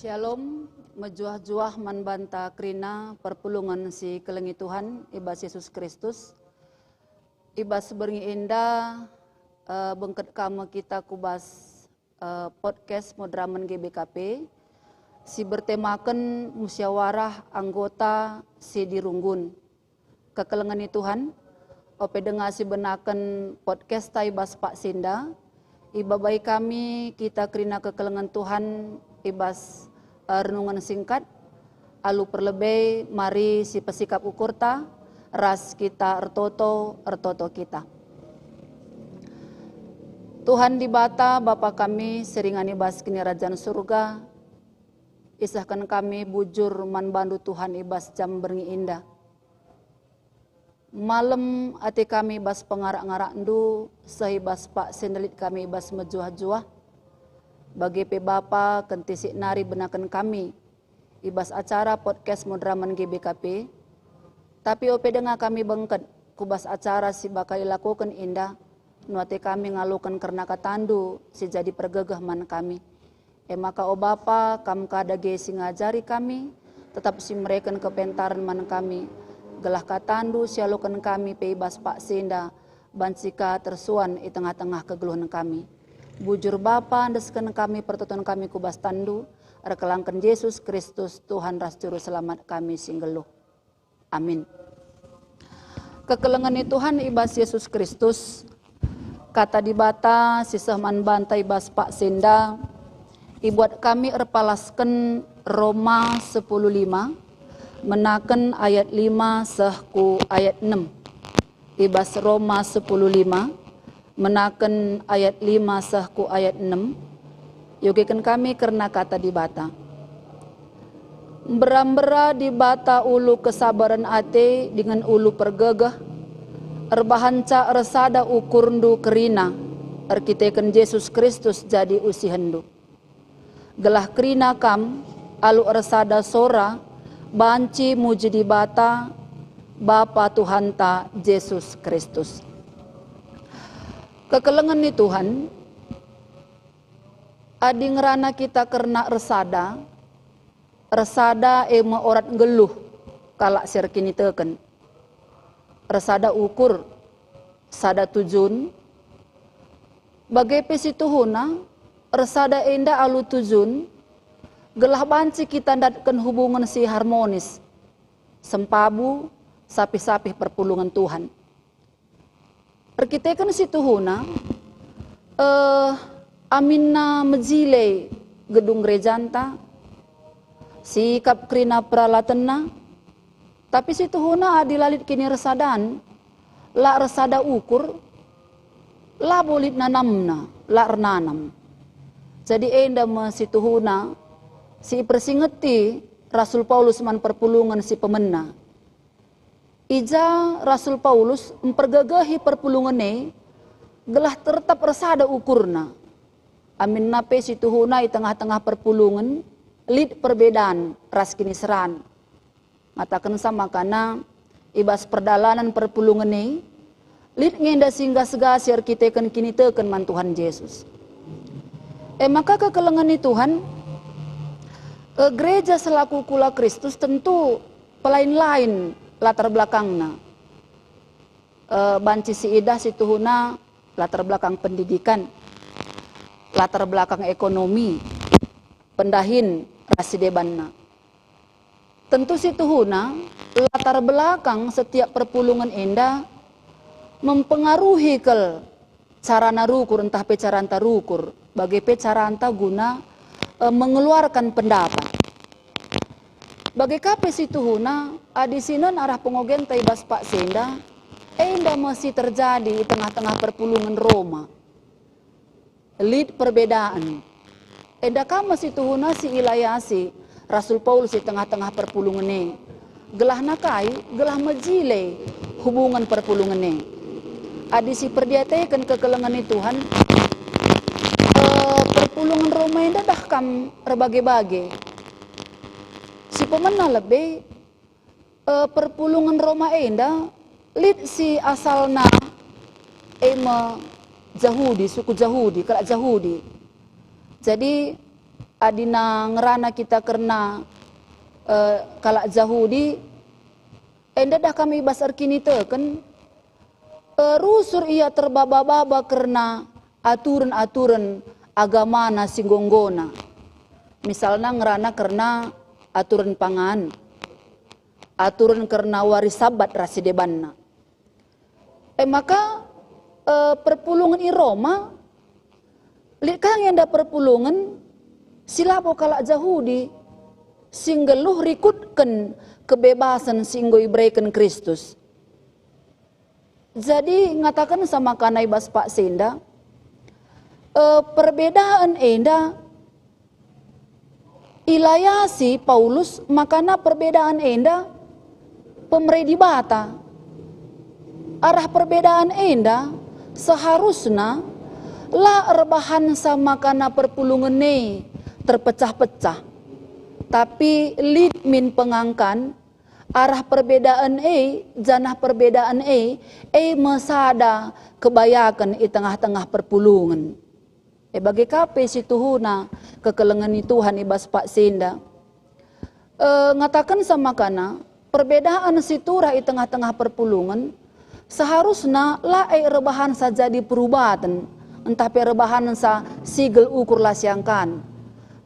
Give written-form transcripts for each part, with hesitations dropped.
Shalom, mejuah-juah manbanta krina perpulungan si kelengi Tuhan, ibas Yesus Kristus. Ibas beringi indah, bengket kamu kita kubas podcast Modraman GBKP. Si bertemakan musyawarah anggota si dirunggun. Kekelengani Tuhan, ope dengar si benakan podcast taibas Pak Sinda. Iba baik kami kita krina kekelengan Tuhan ibas renungan singkat, alu perlebih mari si pesikap ukurta, ras kita ertoto kita. Tuhan di bata Bapa kami seringan ibas kini Rajaan surga, isahkan kami bujur manbandu Tuhan ibas jam beringi indah. Malam ati kami ibas pengarak-ngarak ndu, sehibas Pak sendelit kami ibas mejuah-juah, bagi pe Bapa kentisik nari benakan kami ibas acara podcast Modraman GBKP. Tapi ope dengar kami bengket kubas acara si bakal dilakukan indah nuate kami ngalukan karena katandu si jadi pergegah man kami. Maka o Bapa kam kadage si ngajari kami tetap si mereken kepentaran man kami gelah katandu si alukan kami pe ibas Pak Sinda bansika tersuan di tengah-tengah kegeluhan kami. Bujur Bapa andeskan kami pertutuan kami kubas tandu, rekelangkan Yesus Kristus Tuhan ras juru selamat kami singgeluh. Amin. Kekelengan Tuhan ibas Yesus Kristus, kata di bata sisah man bantai ibas Pak Sinda, ibuat kami erpalaskan Roma 10:5, menaken ayat 5 sehku ayat 6. Ibas Roma 10:5, menaken ayat 5 sahku ayat 6, yogikan kami karena kata di bata. Berambera di bata ulu kesabaran ate dengan ulu pergegah, erbahanca resada ukurndu kerina, erkitekan Yesus Kristus jadi usihendu. Gelah kerina kam, alu resada sora, banci muji di bata, Bapa Tuhanta Yesus Kristus. Kekelengan ni Tuhan, adi ngerana kita karena resada ema orat geluh kalak serkini teken. Resada ukur, sada tujun, bagai pesi tuhuna, resada enda alu tujun, gelah banci kita datkan hubungan si harmonis, sempabu, sapih-sapih perpulungan Tuhan. Perkitekan si tuhuna, aminna mejile gedung gerejanta, sikap krina peralatanna, tapi si tuhuna adilalit kini resadan, la resada ukur, la bolit nanamna, la renanam. Jadi enda si tuhuna, si persingeti Rasul Paulus man perpulungan si pemena. Ija Rasul Paulus mempergagahi perpulungane gelah tetap resada ukurna. Amin nape si tuhuna di tengah-tengah perpulungan lid perbedaan ras kini seran. Matakan sama karena ibas perdalanan perpulungane lid ngenda singgah segasir kita kan kini teken man Tuhan Yesus. Maka kekelengan Tuhan gereja selaku kula Kristus tentu pelain-lain latar belakangna. Banci si idah si tuhuna latar belakang pendidikan, latar belakang ekonomi, pendahin rasidebanna. Tentu si tuhuna latar belakang setiap perpulungan enda mempengaruhi kel cara narukur entah pe cara anta rukur, bagi pe cara anta guna mengeluarkan pendapat. Bagi kape si tuhuna, adisinan arah pengogen taibas Pak Sinda, enda masih terjadi di tengah-tengah perpulungan Roma. Lid perbedaan. Enda kama si tuhuna si ilayasi, Rasul Paulus di tengah-tengah perpulungan ini. Gelah nakai, gelah majile hubungan perpulungan ini. Adisi perdiatekan kekelengan Tuhan, perpulungan Roma enda dah kam terbagi-bagi. Si pemena lebih perpulungan Roma enda lid si asalna ema Yahudi, suku Yahudi, kelak Yahudi. Jadi adina ngerana kita karena kalak Yahudi, enda dah kami basar kini teken rusur ia terbaba-baba karena aturan-aturan agama na singgongona. Misalnya ngerana karena aturan pangan, aturan karena waris sabat rasidebanna. Maka perpulungan i Roma, lihat kang yang da perpulungan silapo kalak Yahudi singgeluh rikutkan kebebasan singgo ibrekan Kristus. Jadi ngatakan sama kanai bas Pak Senda, perbedaan enda ilayasi Paulus, makana perbedaan enda pemerintah di bata. Arah perbedaan enda seharusnya la rebahan sama kana perpulungan ne terpecah-pecah. Tapi lid min pengangkan arah perbedaan janah perbedaan mesada kebayakan di tengah-tengah perpulungan. Bagi kape si tuhuna kekelengan Tuhan ibas Pak Senda. Ngatakan sama kana perbedaan siturah di tengah-tengah perpulungan seharusnya la rebahan saja di perubahan, entah rebahan sa sigel ukur lasyangkan.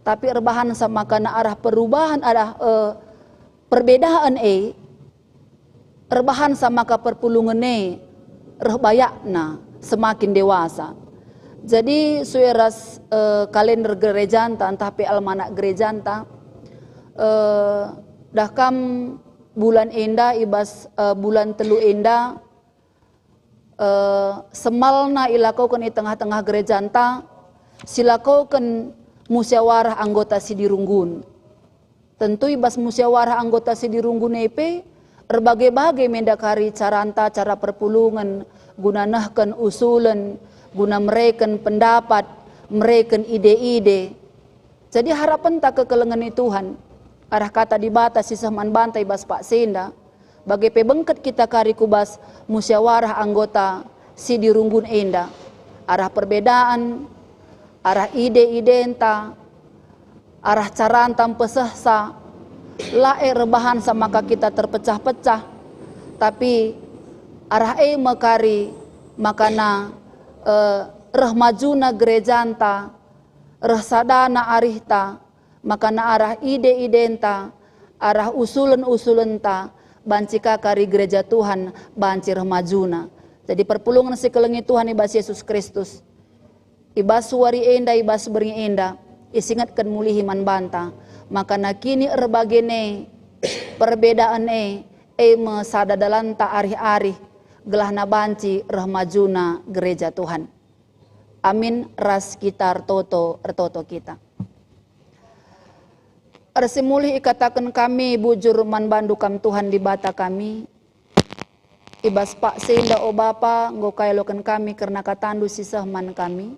Tapi rebahan sama kana arah perubahan arah perbedaan rebahan sama ka perpulungan rebayakna semakin dewasa. Jadi sueras kalender gereja entah pe almanak gereja dah kam bulan enda ibas bulan telu enda semalna ilakaukan di tengah-tengah gereja silakaukan musyawarah anggota sidirunggun. Tentu ibas musyawarah anggota sidirunggun berbagai-bagai mendakari caranta cara perpulungan guna nahkan usulan, guna mereken pendapat, mereken ide-ide. Jadi harapan tak kekelengan Tuhan arah kata dibatasi sahman bantai bas Pak Senda bagi pebengket kita kari kubas musyawarah anggota sidirunggun enda arah perbedaan, arah ide-ide enta, arah carantam pesahsa, lae rebahan sama kita terpecah-pecah, tapi arah mekari makana rahmajuna gerejanta, rahsadana arihta, makana arah ide-ide enta, arah usulan-usulenta, bancika kari gereja Tuhan, banci rahmajuna. Jadi perpulungan sekelengi Tuhan ibas Yesus Kristus. Ibas suari enda, ibas beringi enda, isingatkan mulihi man banta. Maka nakini erbagene perbedaan mesada dalanta arih-arih gelah nabanci rahmajuna gereja Tuhan. Amin ras kita ertoto kita. Arsimulih ikatakan kami bujur man bandu kam Tuhan di bata kami. Ibas Pak Senda o Bapa ngokailokan kami karena katandu sisah man kami.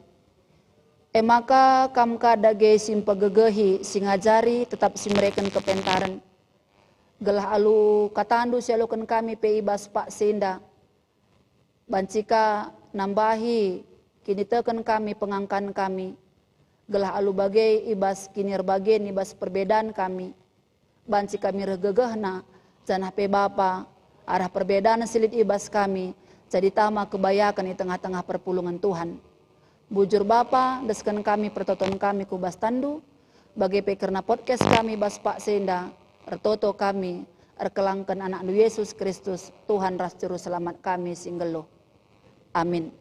Maka kam kadage simpagegehi singajari tetap simreken kepentaran. Gelah alu katandu sialokan kami pe ibas Pak Senda. Bancika nambahi kini teken kami pengangkan kami. Gelah alu bagai ibas kinir bagen ibas perbedaan kami. Banci kami regegehna janah pe Bapa arah perbedaan silit ibas kami. Jadi tama kebayakan di tengah-tengah perpulungan Tuhan. Bujur Bapa, deskan kami pertoton kami kubas tandu, bagi pekerna podcast kami bas Pak Senda, ertoto kami, erkelangkan anak Yesus Kristus, Tuhan ras juru selamat kami singgelo. Amin.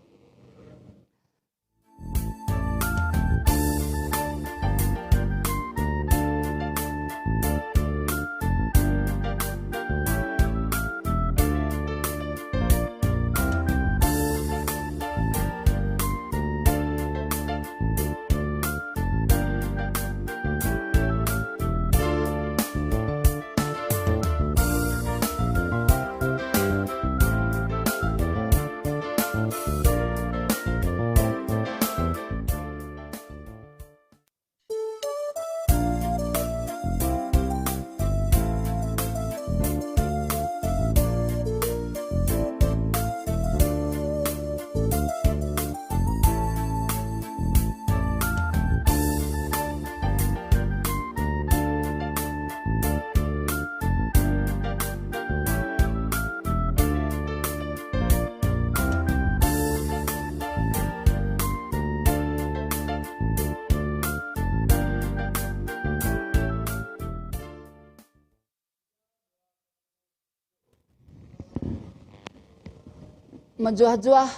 Menjuah-juah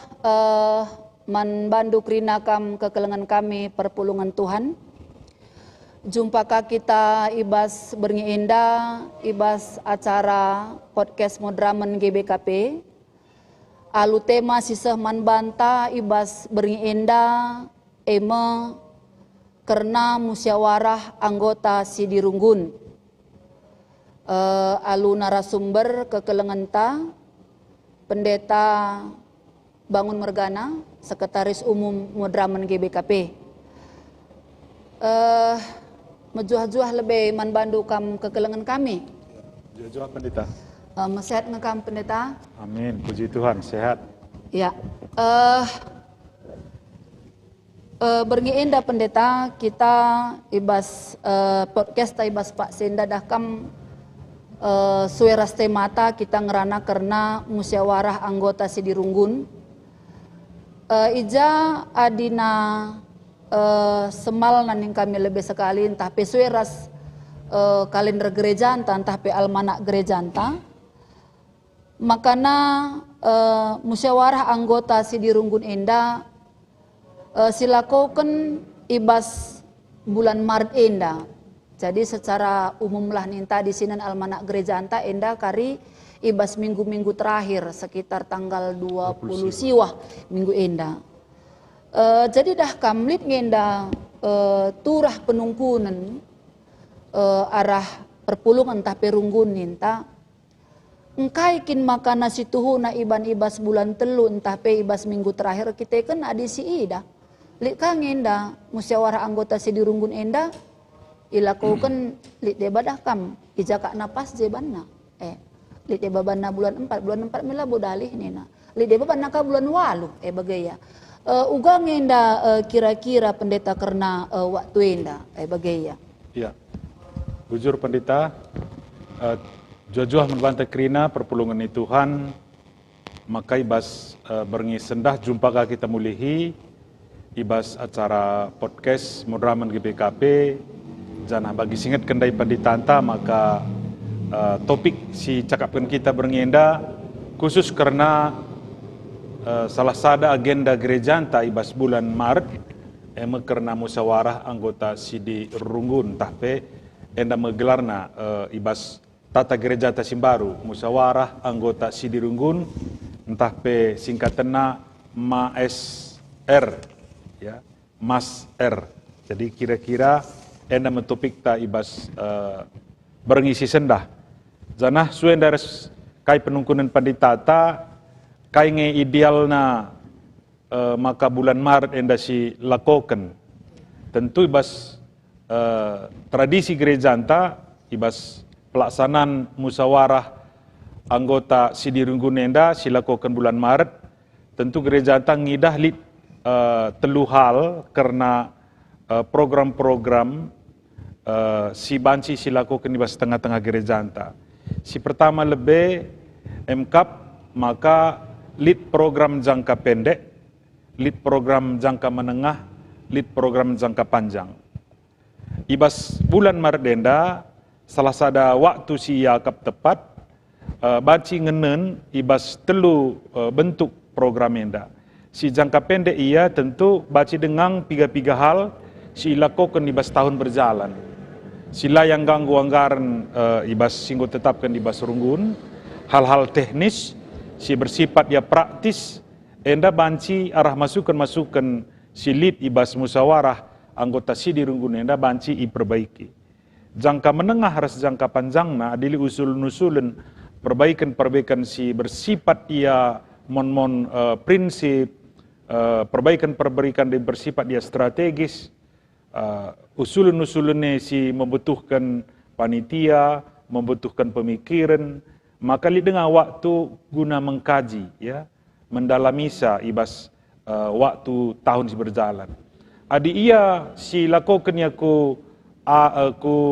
manbandu krina kam kekelengan kami perpulungan Tuhan. Jumpakah kita ibas berngi indah, ibas acara podcast Modramen GBKP. Alu tema sisah manbanta ibas berngi indah, ema karena musyawarah anggota Sidirunggun. Alu narasumber kekelengan ta, Pendeta Bangun Mergana, Sekretaris Umum Modramen GBKP. Mejuah-juah lebih manbandu kam kekelengan kami. Juah Pendeta. Sehat ngekam Pendeta? Amin, puji Tuhan, sehat. Ya. Berngi indah Pendeta, kita ibas podcast ibas Pak Senda dahkam sueras temata kita ngerana karena musyawarah anggota Sidirunggun. Ija adina semal naning kami lebih sekali entah pe sueras kalender gereja entah pe almanak gereja entah. Makana musyawarah anggota Sidirunggun enda silakokan ibas bulan Maret enda. Jadi secara umumlah ninta di sini almanak gereja anta enda kari ibas minggu-minggu terakhir sekitar tanggal 20 siwah minggu enda. Jadi dah kamlit ngenda turah penungkunan arah perpulungan entah perunggun ninta. Engkai kin makana situhu na iban ibas bulan telu entah pe ibas minggu terakhir kita kan adisi ida. Lik kang enda musyawarah anggota Sidirunggun enda ilakukan lit debadah kam ijaka napas jebanna lit debabanna bulan 4 mila bodalih nina lit debabanna ka bulan 8 bagaya uga ngenda kira-kira Pendeta karena waktu enda bagaya. Iya. Bujur Pendeta, jujur membantai krina perpulungan Tuhan, maka ibas berngi sendah jumpa kita mulihi ibas acara podcast Modramen GBKP. Jangan bagi singet kendai panditanta maka topik si cakapkan kita berngenda khusus karena salah sada agenda gereja anta ibas bulan Maret karena musyawarah anggota Sidirunggun tahpe enda menggelarna ibas tata gereja Tasimbaru musyawarah anggota Sidirunggun entah pe singkatanna MASR ya MASR. Jadi kira-kira enda mentopik ta ibas berngisi sendah. Janah suen dares kai penungkunan panditata kai nge idealna maka bulan Maret enda si lakokan. Tentu ibas tradisi gereja anta ibas pelaksanaan musyawarah anggota Sidirunggun enda si lakokan bulan Maret. Tentu gereja anta ngidah lit telu hal karena program-program si banci si lakukan di tengah-tengah gereja anta. Si pertama lebih MKAP maka lead program jangka pendek, lead program jangka menengah, lead program jangka panjang. Ibas bulan Maret denda salah sada waktu si yakap tepat banci ngenen ibas telu bentuk program enda. Si jangka pendek ia tentu baci dengan piga-piga hal si lakukan ibas tahun berjalan. Sila yang ganggu anggaran ibas singgo tetapkan ibas runggun, hal-hal teknis si bersifat ya praktis enda banci arah masukan si lead ibas musyawarah anggota Sidirunggun enda banci iperbaiki. Jangka menengah harus jangka panjangna adili usul-usulan perbaikan si bersifat ia prinsip perbaikan yang bersifat dia strategis. Usulan-usulannya si membutuhkan panitia, membutuhkan pemikiran, maka li dengan waktu guna mengkaji, ya, mendalami ibas waktu tahun si berjalan. Adi ia si lakukan aku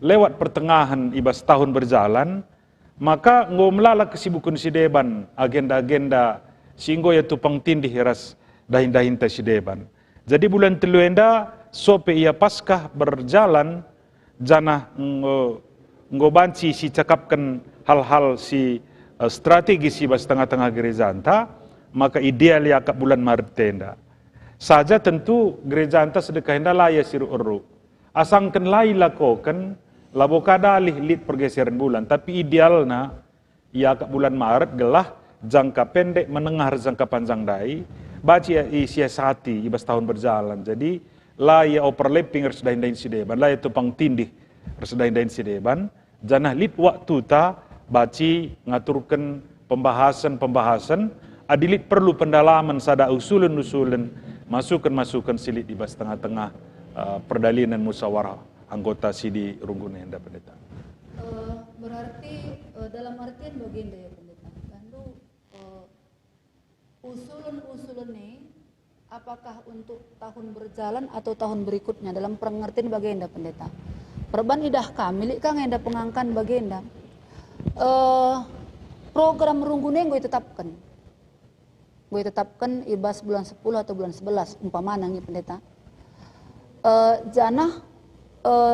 lewat pertengahan ibas tahun berjalan, maka ngomlala kesibukan si deban agenda-agenda singgo ya tupang tindih ras dahin-dahin ta si deban. Jadi bulan telu enda sope ia paskah berjalan janah ngobanci si cakapkan hal-hal si strategis ibas tengah-tengah gereja anta, maka ideal ya kat bulan Maret tenda. Saja tentu gereja anta sedekah enda laya siru eru. Asangkan lai lakokan, labo kada alih lit pergeseran bulan. Tapi idealna, ya kat bulan Maret gelah jangka pendek menengah jangka panjang dai. Baci siasati ibas tahun berjalan. Jadi laya overlapping resdain-dain sideban. Laya tupang tindih resdain-dain sideban. Janah lit waktu ta baci ngaturkan pembahasan-pembahasan. Adilit perlu pendalaman sada usulan-usulan masukan silit di bas tengah-tengah perdalinan musyawarah anggota Sidi Runggun Henda Pendeta. Berarti dalam artian baginda ya Pendeta. Lalu usulan ini apakah untuk tahun berjalan atau tahun berikutnya dalam pengertian baginda Pendeta? Perban idah kami kang Henda pengangkan baginda. Program Rungguneng gue tetapkan ibas bulan 10 atau bulan 11 umpamana nih Pendeta. Janah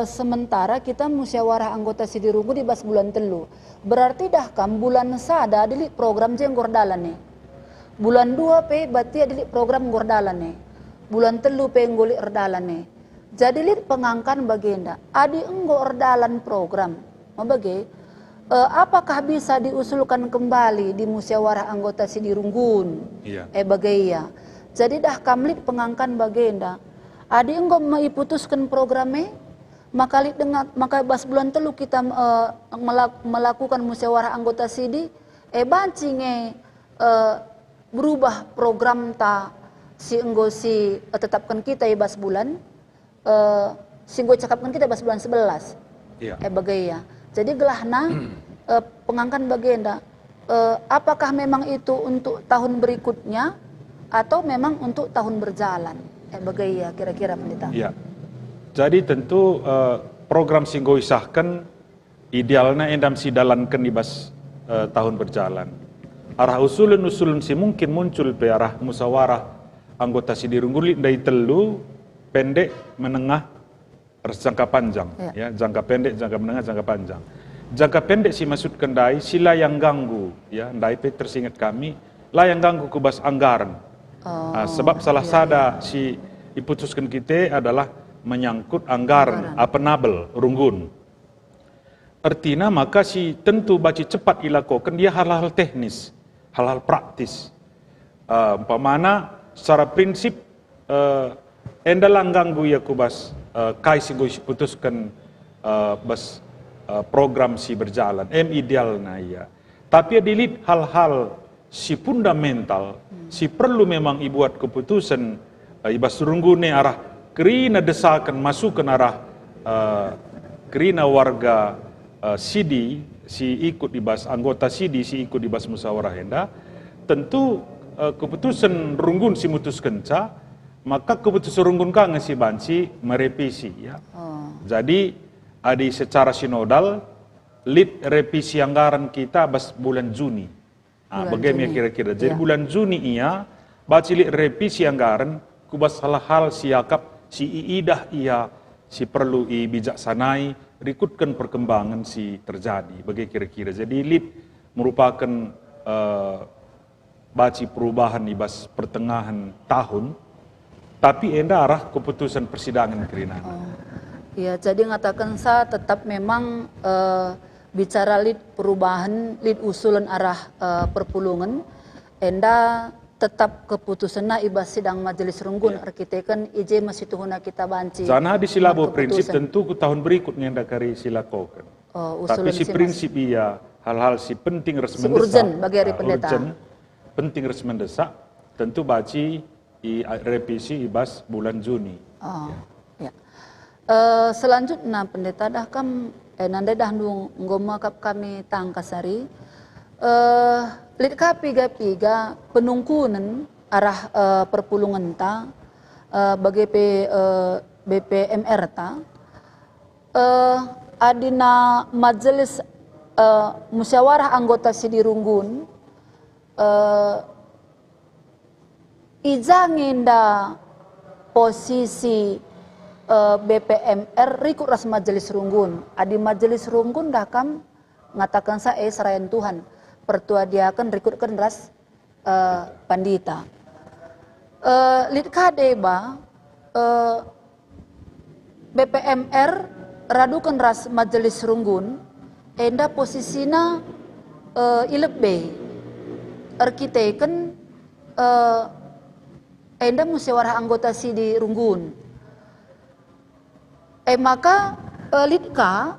sementara kita musyawarah anggota Sidi Runggun ibas bulan telu. Berarti dah kam bulan sada adilik program jeng gordalan nih. Bulan 2 pe berarti adilik program gordalan nih. Bulan telu pe nggolik erdalan nih. Jadi lit pengangkan baginda. Adi enggo erdalan program. Mabage apakah bisa diusulkan kembali di musyawarah anggota Sidi Runggun? Iya. Bagaya. Jadi dah kamlit pengangkan baginda. Adi enggo maiputuskan programnya, maka bas bulan telu kita melakukan musyawarah anggota Sidi, bancinge berubah program ta si enggo si tetapkan kita bas bulan, si enggo cakapkan kita bas bulan 11. Iya. Bagaya. Jadi gelahna pengangkan baginda, apakah memang itu untuk tahun berikutnya atau memang untuk tahun berjalan? Bagaya kira-kira Pendeta. Ya. Jadi tentu program singgo isahkan idealnya endam si dalankan di bas tahun berjalan. Arah usulan si mungkin muncul pe arah musyawarah anggota Sidi Runggun dari telu pendek menengah jangka panjang, ya jangka pendek, jangka menengah, jangka panjang. Jangka pendek si maksud kendai sila yang ganggu, ya ndai pe tersingat kami, lah yang ganggu kubas anggaran. Sebab salah sada si diputuskan kita adalah menyangkut anggaran apenabel Runggun. Artinya maka si tentu baci cepat ilakokan dia hal-hal teknis, hal-hal praktis. Umpamana secara prinsip endalang ganggu ya kubas kai si putuskan bas program si berjalan ideal na ya. Tapi adilit hal-hal si fundamental si perlu memang ibuat keputusan ibas Runggune arah kerina desakan masukan arah kerina warga Sidi si ikut ibas anggota Sidi si ikut ibas musyawarah henda tentu keputusan Runggun si mutuskan ca maka keputusan Runggun kang si banci merevisi ya. Jadi adi secara sinodal lead revisi anggaran kita bas bulan Juni. Bagaimana kira-kira? Jadi bulan Juni ia baci lead revisi anggaran kubas hal-hal siakap si iidah ia si perlu i bijaksanai rikutkan perkembangan si terjadi. Bagaimana kira-kira? Jadi lead merupakan baci perubahan di bas pertengahan tahun. Tapi enda arah keputusan persidangan kerina. Ya, jadi ngatakan saya tetap memang bicara lid perubahan, lid usulan arah perpulungan, enda tetap keputusanna ibas sidang Majelis Runggun arkitekan ije masih tuhuna kita banci. Sana di silabo prinsip tentu ke tahun berikutnya enda kari silakokan. Tapi si prinsip iya hal-hal si penting resmen si urgen bagi hari pendeta. Urgen, penting resmen desak tentu baci revisi ibas bulan Juni. Ya. Selanjutnya pendeta dah kam nanda dah ngoma kap kami tangkasari lid kapiga penungkunan arah perpulungan ta bagi BPMR ta adina majelis musyawarah anggota Sidi Runggun ijangin da posisi BPMR rikut ras Majelis Runggun. Adi Majelis Runggun dah kam ngatakan saya serayan Tuhan. pertuadiakan rekrutkan ras pandita. Lit kadeba BPMR radukan ras majelis runggun enda posisina ilebe arkiteken enda musyawarah anggota si di runggun. Maka litka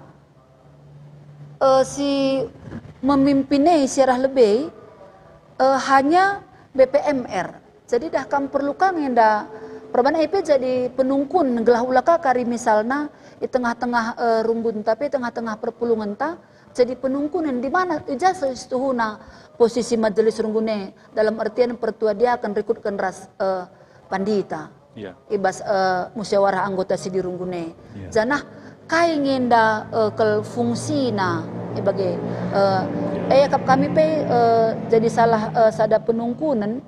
si memimpinnya secara lebih hanya BPMR. Jadi dah kam perlu kang enda perubahan EP jadi penungkun gelah ulaka kari misalna di tengah-tengah runggun tapi tengah-tengah perpulungan ta jadi penungkunan di mana ijazah istuhuna posisi majelis runggune dalam artian pertua dia akan rekrutkan ras pandita. Ya. Ibas musyawarah anggota si di runggune. Ya. Janah kai ngenda kel fungsina ibagai kap kami pe jadi salah sada penungkunan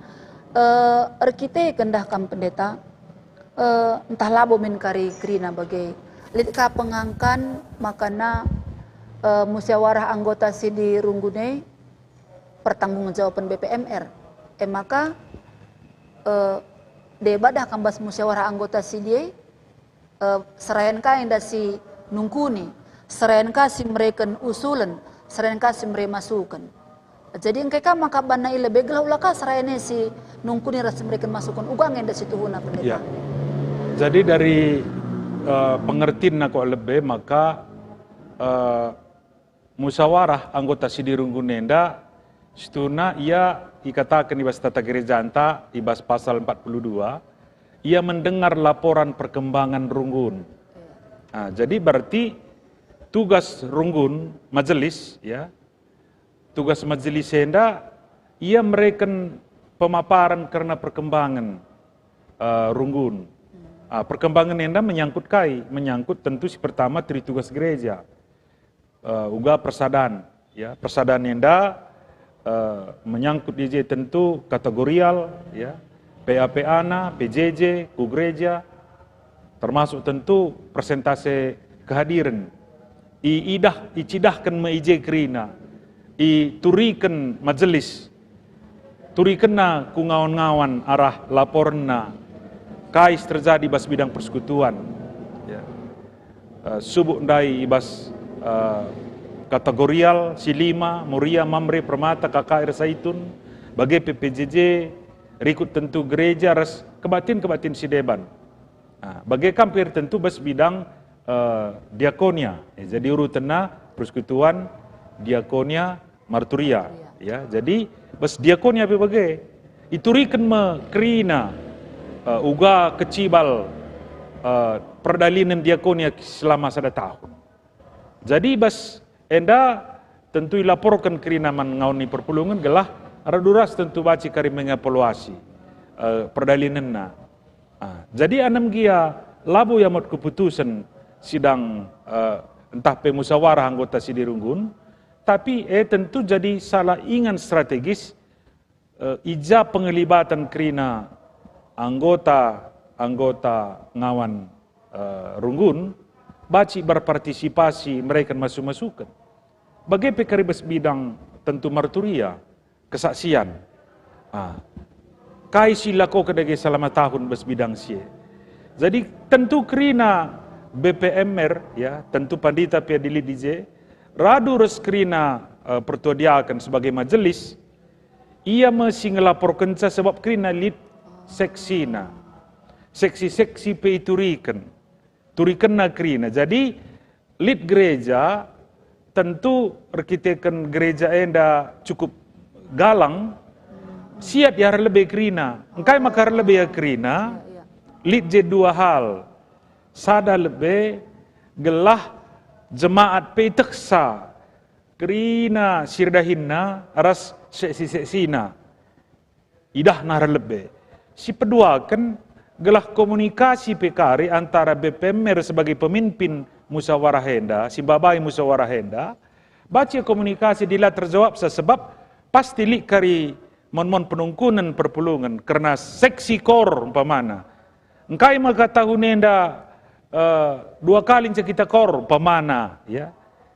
arkite kendah kam pendeta entah labo min kari krina bagai litka pengangkan makana musyawarah anggota si di runggune pertanggungjawaban BPMR. Maka debat dah kambas musyawarah anggota si dia serayan ka inda si nungkuni, serayan ka si mereka usulan, serayan ka si mereka masukan. Jadi engkau ka maka bana ile beglah ulaka serayan si nungkuni ras mereka masukan ugang inda si tuhuna pendeta. Ya. Jadi dari pengertian aku lebih maka musyawarah anggota Sidirung Gunenda setuna ia dikatakan ibas tata gereja anta ibas pasal 42 ia mendengar laporan perkembangan runggun. Nah, jadi berarti tugas runggun majelis ya tugas majelis enda ia mereken pemaparan karena perkembangan runggun. Perkembangan enda menyangkut tentu si pertama tri tugas gereja. Uga persadaan ya persadaan enda menyangkut DJ tentu kategorial ya PAPANA, PJJ, ku gereja termasuk tentu persentase kehadiran icidahkan meije krina turikan majelis turikenna ku ngawan-ngawan arah laporna kais terjadi bas bidang persekutuan ya subuh ndai ibas kategorial Silima, Muria, Mamre, Permata, KKR Saitun, bagai PPJJ, rikut tentu gereja, ras kebatin Sideban. Nah, bagai kampir tentu bas bidang diakonia. Jadi urutanna persekutuan, diakonia, marturia. Ya, jadi bas diakonia bagai iturikan me krina uga kecibal perdalinan diakonia selama 1 tahun. Jadi bas enda tentu ilaporkan kerina ngauni perpulungan gelah araduras tentu baci kari mengevaluasi perdalinanna. Jadi anam gia labu yamot keputusan sidang entah pemusyawarah anggota Sidirunggun tapi tentu jadi salah ingan strategis ija pengelibatan kerina anggota ngawan runggun baci berpartisipasi mereka masuk-masukan. Bagai pekaribas bidang tentu marturia, kesaksian. Kai silako kedage selama tahun bas bidang sie. Jadi tentu kerina BPMR ya, tentu pandita piadili DJ, radu res kerina pertuadiakan sebagai majelis, ia mesti ngelaporkan sebab kerina lead seksina. Seksi-seksi pe turikan nakrina. Jadi lead gereja tentu arkiteken gereja enda cukup galang siap ya lebih krina. Engkai makar lebih krina. Lead je 2 hal. Sada lebih gelah jemaat peteksa krina sirdahinna aras seksi-seksina. Idah nara lebih. Si pedua kan gelah komunikasi PKR antara BPMR sebagai pemimpin musyawarah henda, simbabai musyawarah henda, baca komunikasi dila terjawab sebab pasti li kari mon penungkunan perpulungan karena seksi kor umpamana. Engkai maka tahun henda 2 kali kita kor umpamana ya.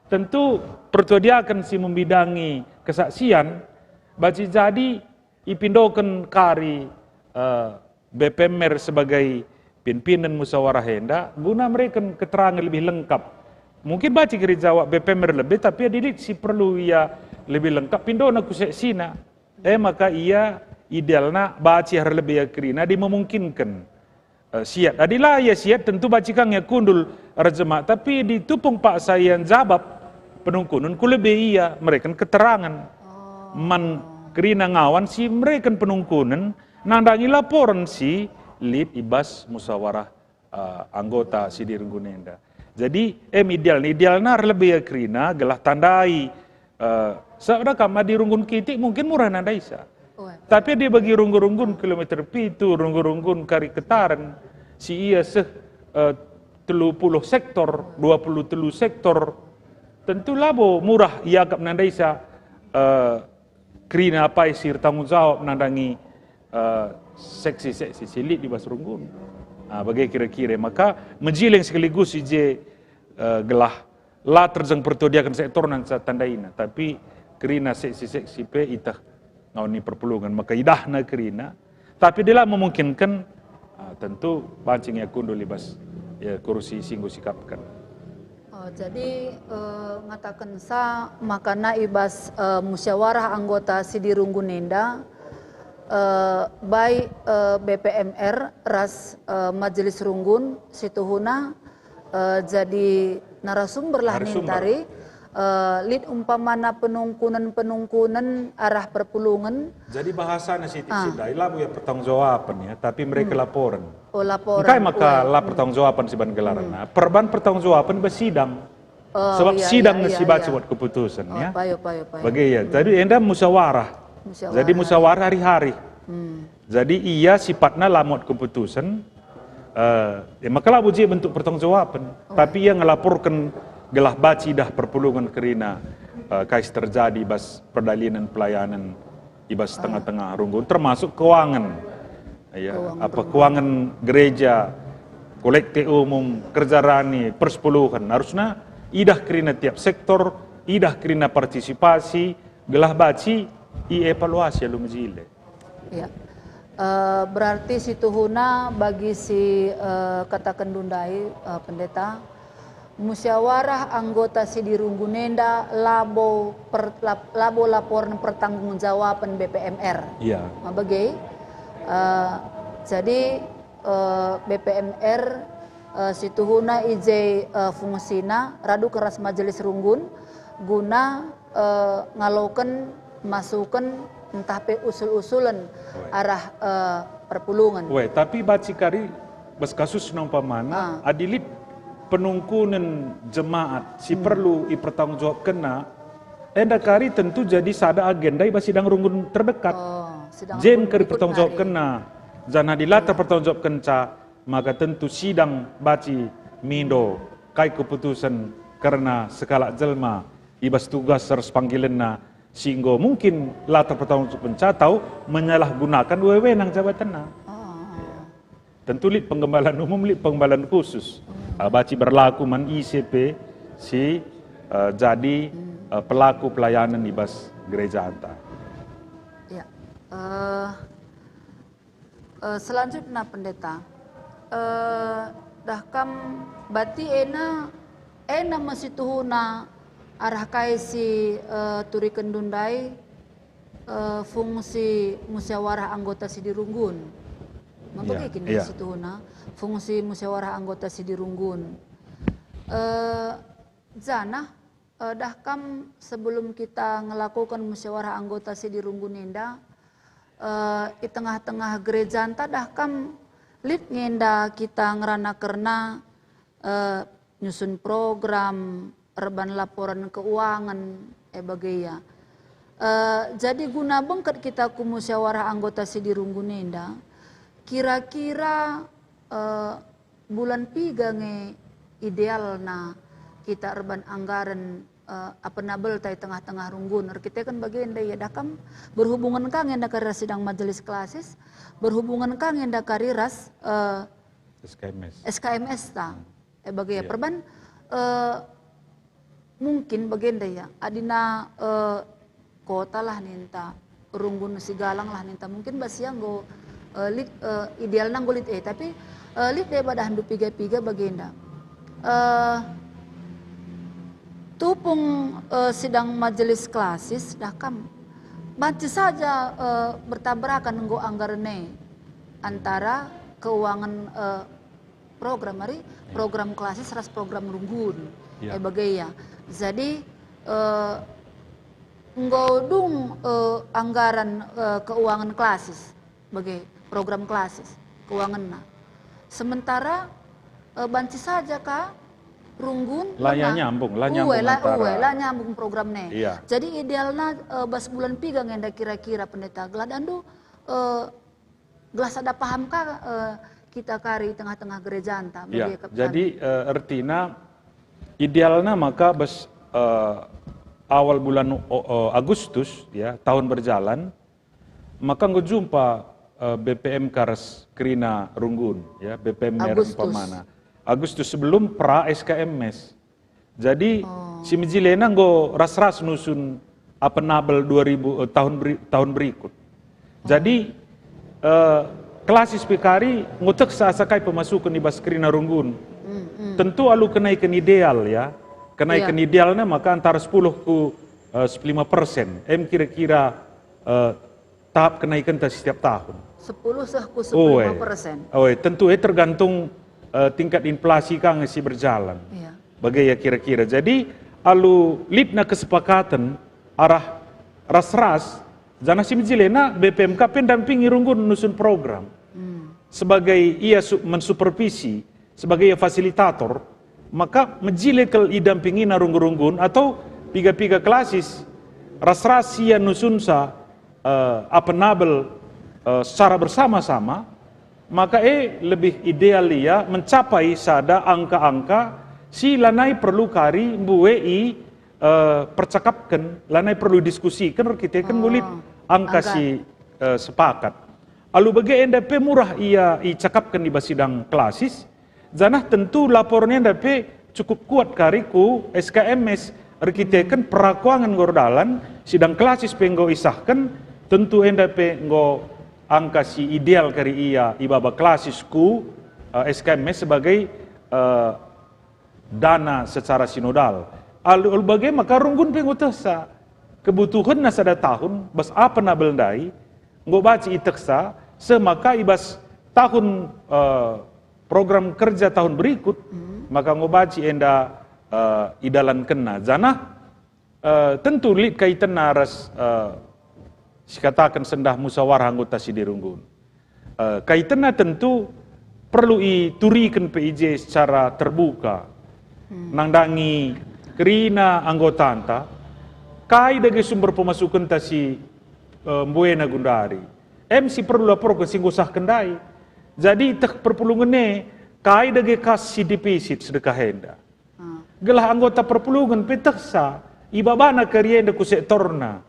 Tentu pertuadiakan si membidangi kesaksian baci jadi ipindokan kari BPMR sebagai pimpinan musyawarah hendak guna mereka keterangan lebih lengkap. Mungkin baca kiri jawab BPMR lebih, tapi didik si perlu ia lebih lengkap pindona kuseksina. Maka ia idealna baca har lebih akrina dimemungkinkan siat. Adilah ya siat tentu baca kang ya kundul rejema, tapi ditupung pak saya yang jawab penungkunun ku lebih ia mereka keterangan man kerina ngawan si mereka penungkunan nandangi laporan si lead ibas musyawarah anggota Sidi Runggunenda. Jadi idealna lebih akrina gelah tandai seorang kama di runggun kitik mungkin murah nandai sa. Tapi dia bagi runggun-runggun kilometer pitu, runggun-runggun kari ketaran si iya 30 sektor, 23 sektor tentu labo murah ia agak nandai sa krina apa isir tanggung jawab nandangi seksi-seksi silit di bas runggun. Bagai kira-kira maka menjiling sekaligus ije gelah la terjang pertodiakan sektor nan sa tandaina tapi kerina seksi-seksi pe itah ngawani perpulungan maka idahna kerina tapi dia memungkinkan tentu bancing ya kundu libas ya kursi singgu sikapkan. Jadi ngatakan sa makana ibas musyawarah anggota Sidi Runggunenda by BPMR ras Majelis Runggun situhuna jadi narasumber lah nintari lid umpamana penungkunan arah perpulungan. Jadi bahasanya Siti Sidai labu ya pertanggungjawaban ya, tapi mereka laporan. Oh laporan. Kai maka lah pertanggungjawaban si ban gelaran. Perban pertanggungjawaban bersidang. Sebab sidang si baca buat keputusan ya. Bagi ya. Jadi enda musyawarah. Jadi musyawarah hari-hari. Jadi ia sifatnya lamot keputusan. Maka lah uji bentuk pertanggungjawaban. Tapi ia ngelaporkan gelah baci dah perpulungan kerina kais terjadi bas perdalinan pelayanan ibas tengah-tengah runggun termasuk keuangan. Ya, keuangan gereja, kolekte umum, kerja rani, persepuluhan harusnya idah kerina tiap sektor, idah kerina partisipasi, gelah baci evaluasi lu mejile. Ya. Berarti situhuna bagi si katakan Dundai pendeta musyawarah anggota Sidi Runggunenda labo laporan pertanggungjawaban BPMR. Iya. Bagai jadi BPMR situhuna ije fungsina radu keras Majelis Runggun guna ngalaukan masukan entah pe usul-usulan arah perpulungan. Tapi baci kari bas kasus nampamana adilit penungkunan jemaat si perlu ipertanggungjawab kena enda kari tentu jadi sada agenda iba sidang runggun terdekat. Jen kari pertanggungjawab kena jana dilatar pertanggungjawab kenca maka tentu sidang baci mindo kai keputusan karena skala jelma ibas tugas harus panggilenna sehingga mungkin latar pertanggungjawab kenca tahu menyalahgunakan wewenang jabatan. Tentu lit penggembalaan umum lit penggembalaan khusus. Baci berlaku man ICP si jadi pelaku pelayanan di bas gereja anta. Ya. Selanjutnya pendeta, dahkam bati ena masih tuhuna arah kaisi turi kendundai fungsi musyawarah anggota Sidi Runggun. Mabagi kini situhuna fungsi musyawarah anggota Sidi Runggun. Zana dahkam sebelum kita melakukan musyawarah anggota Sidi Runggunenda di tengah-tengah gereja anta dahkam lit ngenda kita ngerana karena nyusun program reban laporan keuangan bagaya. Jadi guna bengket kita ku musyawarah anggota Sidi Runggunenda kira-kira bulan piga nge idealna kita reban anggaran apa nabel tai tengah-tengah runggun kita kan bagian daya dakam berhubungan kang yang dakar sidang majelis klasis berhubungan kang yang dakari ras SKMS ta bagian perban mungkin bagian daya adina kota lah ninta, Runggun Sigalang lah ninta, mungkin basiang go ideal nang golit tapi lit deh pada handu piga-piga bagenda. Tupung sidang majelis klasis dakam baca saja bertabrakan nggo anggarane antara keuangan program mari program klasis ras program Runggun bagaya. Jadi nggodung anggaran keuangan klasis sebagai program klasis keuangan. Sementara banci saja kah Runggun lah nyambung nyambung programnya. Iya. Jadi idealnya bas bulan piga ngenda kira-kira pendeta gladandu gelas ada paham kah kita kari tengah-tengah gereja anta. Ya, jadi artinya idealnya maka bas awal bulan Agustus ya tahun berjalan maka gue jumpa BPM Karas Krina Runggun ya BPM Mer umpamana Agustus sebelum pra SKMS. Jadi si Mijilena gue ras-ras nusun apa nabel 2000 tahun berikut. Jadi klasis pikari ngutek sasakai pemasukan di bas Krina Runggun. Tentu alu kenaikan ideal ya. Kenaikan idealnya maka antara 10 ke 15%. Kira-kira tahap kenaikan setiap tahun. 10 ke 15%. Tentu tergantung tingkat inflasi kang si berjalan. Iya. Bagaimana kira-kira. Jadi alu lipna kesepakatan arah ras-ras jana si Mijilena BPMK pendampingi Runggun nusun program. Sebagai ia mensupervisi, sebagai ia fasilitator, maka Mijile kel idampingi na Runggun atau piga-piga klasis ras-ras ia nusunsa apa nabel secara bersama-sama, maka lebih ideal ia mencapai sada angka-angka si lanai perlu kari buei percakapkan, lanai perlu diskusikan, kita kan gulit angka si sepakat. Alu bagi NDP murah ia cakapkan di basidang klasis, janah tentu lapornya NDP cukup kuat kariku SKMS arkiteken perakuangan gordalan sidang klasis penggo isahkan tentu NDP ngo angka si ideal kari ia ibaba klasisku SKMS sebagai dana secara sinodal. Alu bagai maka Runggun pengutasa kebutuhan nasada tahun bas apa nabel dai ngo baci iteksa semaka ibas tahun program kerja tahun berikut maka ngo baci enda idalan kena jana tentu lit kaitan naras sikatakan sendah musyawarah anggota sidi Runggun kaitannya tentu perlu iturikan PIJ secara terbuka nangdangi kerina anggota anta kai dagi sumber pemasukan tasi Mbuena Gundari MC perlu lapor ke singgusah kendai jadi tak perpulungannya kai dagi kas si defisit sedekah henda gelah anggota perpulungan peteksa ibabana karienda ku sektorna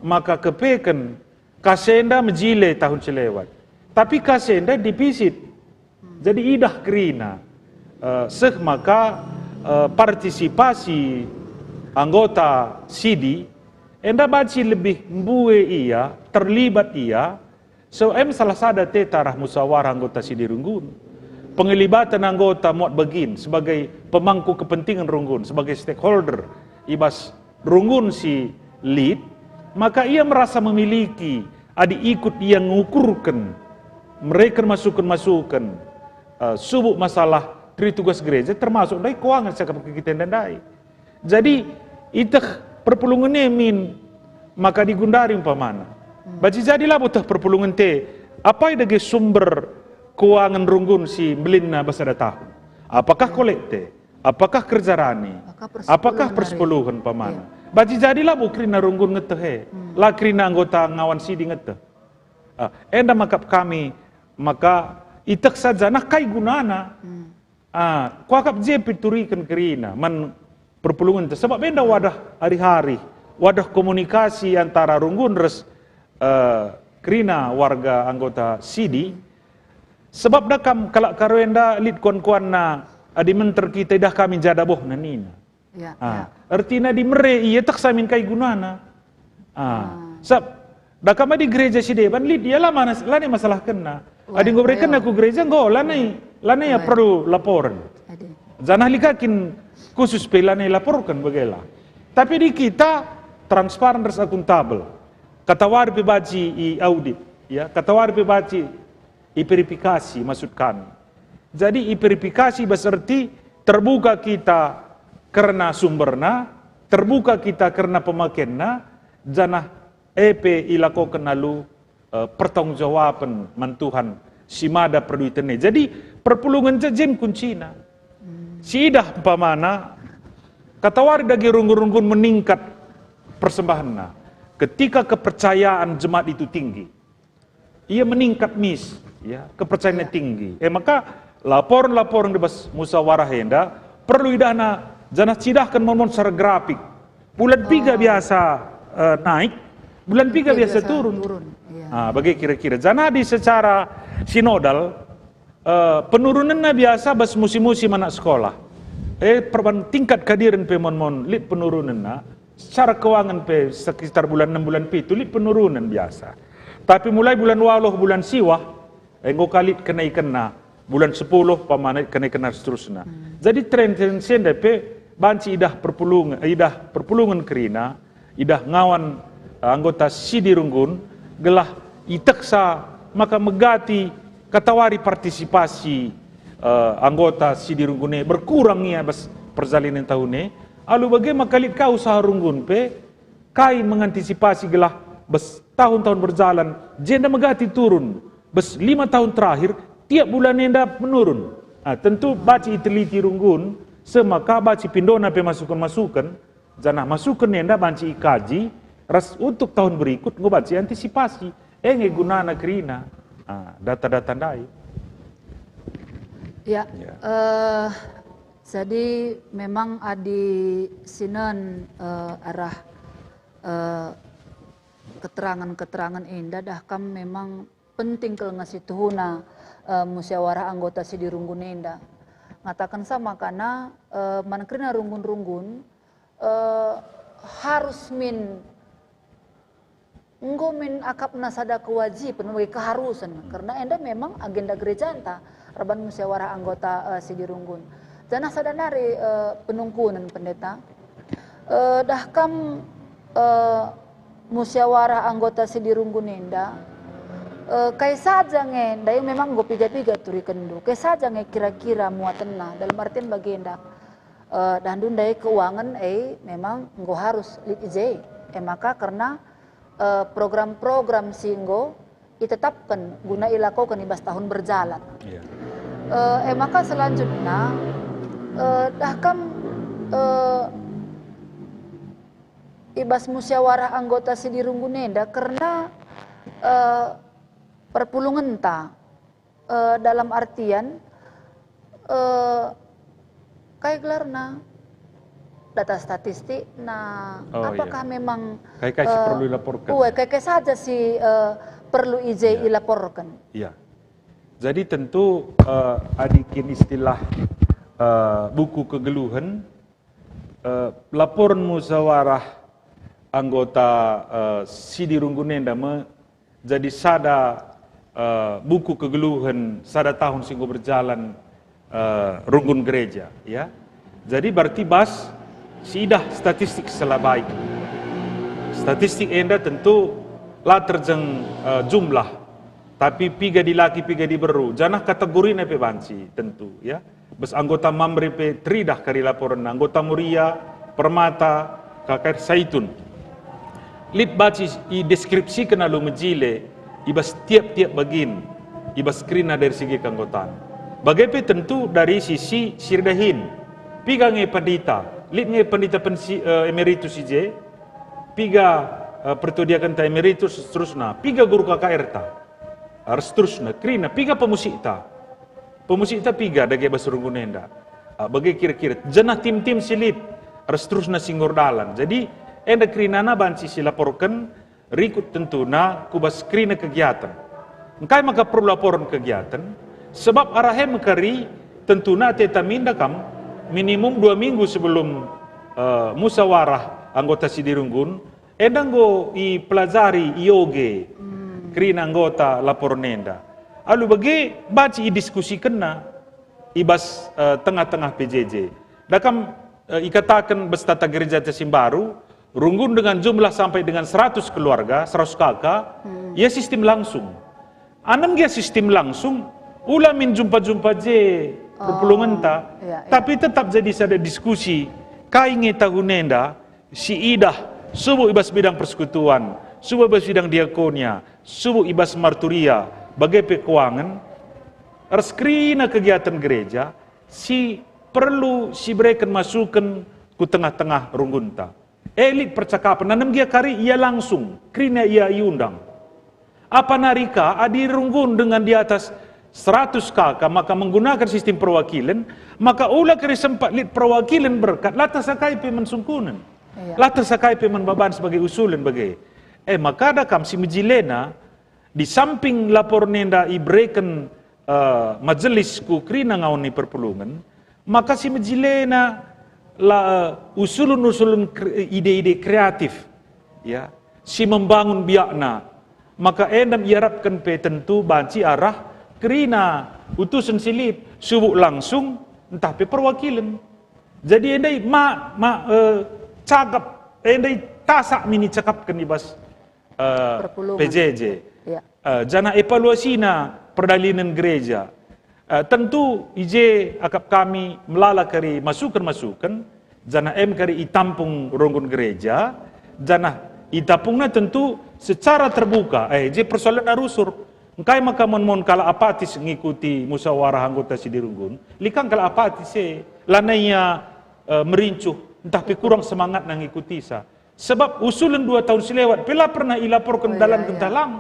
maka kepeken kasenda Mijile tahun selewat tapi kasenda defisit jadi idah kerina maka partisipasi anggota SIDI enda baci lebih mbue ia terlibat ia salah sada tetarah musyawarah anggota SIDI Runggun penglibatan anggota muat begin sebagai pemangku kepentingan Runggun sebagai stakeholder ibas Runggun si lead maka ia merasa memiliki ikut ia mengukurkan mereka masukan subuk masalah tri tugas gereja termasuk dari keuangan cakap kita dan dai. Jadi itu perpulungan min maka digundari umpamana. Baci jadilah butuh perpulungan apa yang dagi sumber keuangan Runggun si belina basada tahun. Apakah kolekte? Apakah kerja rani? Apakah persepuluhan umpamana? Baci jadilah bukrina Runggun ngeteh. Lah krina anggota ngawan sidi ngeteh. Enda makap kami maka itek saja nah kai gunana. Kuakap je piturikan kerina man perpulungan itu sebab benda wadah hari-hari wadah komunikasi antara Runggun res kerina warga anggota SIDI sebab dah kam kalak karuenda lit kuan-kuan na adi menter kita dah kami jada boh nanina artinya di mere iya tak samin kai gunana Sab, dah kama di gereja si deban, lid dia lah mana, lah ni masalah kena. Adi ngobrekan aku gereja, go lah ni ya perlu laporan. Jangan likakin khusus pela ni laporkan bagailah. Tapi di kita transparan dan akuntabel. Katawar pibaci i audit, ya. Katawar pibaci i verifikasi maksud kami. Jadi i verifikasi berarti terbuka kita karena sumberna, terbuka kita karena pemakaiannya, janah EP ilakokan lalu pertanggungjawaban mantuhan simada perduitannya. Jadi perpulungan jajem kuncina. Sidah pamana katawari dagi runggun-runggun meningkat persembahannya. Ketika kepercayaan jemaat itu tinggi, ia meningkat ya kepercayaannya tinggi. Maka laporan-laporan di bas musyawarah henda perlu idana jangan cidahkan momon secara grafik. Bulan 3 biasa naik, bulan 3 biasa turun. Bagi kira-kira jangan di secara sinodal penurunannya biasa bas musim-musim anak sekolah. Tingkat kehadiran pemon lip penurunannya secara keuangan sekitar bulan 6 bulan 7 lip penurunan biasa. Tapi mulai bulan waloh bulan siwah kali kenaikan bulan 10 pamanai kenaikan seterusnya. Jadi tren senda banci idah perpulungan kerina, idah ngawan anggota Sidirunggun gelah iteksa maka megati katawari partisipasi anggota Sidirunggun berkurangnya bas perjalanan tahun alu bagaimana kali kau usaha runggun kai mengantisipasi gelah bas tahun-tahun berjalan jenda megati turun bas 5 tahun terakhir tiap bulan enda menurun. Tentu baci teliti runggun semaka baci pindona masukan-masukan janah masukan enda banci kaji ras untuk tahun berikut ngobaci antisipasi gunana kerina data-data dai. Ya. Jadi memang adi sinan arah keterangan-keterangan indah dah kam memang penting kalau ngasih tuhuna musyawarah anggota Sidirunggun indah. Ngatakan sama karena mankrina runggun-runggun harus akap nasada kewajiban bagi keharusan karena enda memang agenda gereja enta reban musyawarah anggota Sidirunggun. Jangan sadanari penungkunan pendeta. Dah kam musyawarah anggota Sidirunggun enda kai saja ngenda yang memang go piga-piga turi kendu. Kai saja nge kira-kira muatenna dalam artian bagenda dan dundai keuangan memang go harus lit ijai. Maka karena program-program singgo ditetapkan guna ilakokan ibas tahun berjalan. Maka selanjutnya dah kam ibas musyawarah anggota Sidirunggun enda karena perpulungan dalam artian kayak gelarna data statistik apakah memang kayak perlu dilaporkan kayak saja sih perlu izin dilaporkan. Iya. Jadi tentu adikin istilah buku kegeluhan laporan musyawarah anggota Sidirunggun enda jadi sada buku kegeluhan sada tahun singgo berjalan runggun gereja ya. Jadi berarti bas sidah statistik setelah baik. Statistik enda tentu lah terjeng jumlah tapi piga di laki piga di beru janah kategori nepe banci tentu ya. Bes anggota mamre pe tridah kari laporan anggota Muria Permata kakak Saitun lit baci i deskripsi kena lu mejile ibas tiap-tiap bagin ibas skrina dari segi keanggotaan bagaimana tentu dari sisi sirdahin piga nge pandita lit nge pandita emeritus ije piga pertudiakan ta emeritus seterusnya piga guru KKR ta seterusnya krina piga pemusikta piga dagi bahasa Runggun enda bagi kira-kira jenah tim-tim silip seterusnya singgordalan jadi enda krinana banci silaporkan rikut tentuna kubas krina kegiatan engkai maka perlu laporan kegiatan sebab arahe mekari tentuna tetaminda kam minimum 2 minggu sebelum musyawarah anggota Sidirunggun Endang go i pelajari ioge krina anggota lapor nenda. Alu bagi baca i diskusi kena ibas tengah-tengah PJJ. Dakam ikatakan bestata gereja Tesimbaru runggun dengan jumlah sampai dengan 100 keluarga, 100 kakak, ya sistem langsung. Anam dia sistem langsung, ulamin jumpa-jumpa je perpulungan ta, tapi tetap jadi ada diskusi. Kainge tahunenda, si idah, subuh ibas bidang persekutuan, subuh ibas bidang diakonia, subuh ibas marturia, bagai keuangan, reskrina kegiatan gereja, si perlu si berikan masukan ku tengah-tengah runggunta. Elit percakapan, nanam dia kari ia langsung, krina ia iundang. Apa narika adi runggun dengan di atas 100 kakak, maka menggunakan sistem perwakilan, maka ulah kari sempat lit perwakilan berkat, lata sakai pe mensungkunan. Lata sakai pe menbaban sebagai usulan bagai. Maka ada kam si mejilena, di samping lapor nenda ibrekan majelis ku krina ngauni perpulungan, maka si mejilena usulun-usulun ide-ide kreatif, ya, si membangun biakna, maka endam iarapkan pe tentu banci arah kerina utusan silip subuk langsung entah pe perwakilan. Jadi endai cakap endai tasak mini cakapkan ibas PJJ. Ya. Jana evaluasina perdalinan gereja. Tentu ije akap kami melala kari masukan-masukan, jana kari itampung ronggun gereja, jana itapungna tentu secara terbuka. Je persoalan arusur. Engkai maka mon kala apatis ngikuti musyawarah anggota sidirunggun, likang kala apatis lanainya merincuh, entah kurang semangat nang ngikuti sa. Sebab usulan 2 tahun silewat, pela pernah ilaporkan dalam gentalang.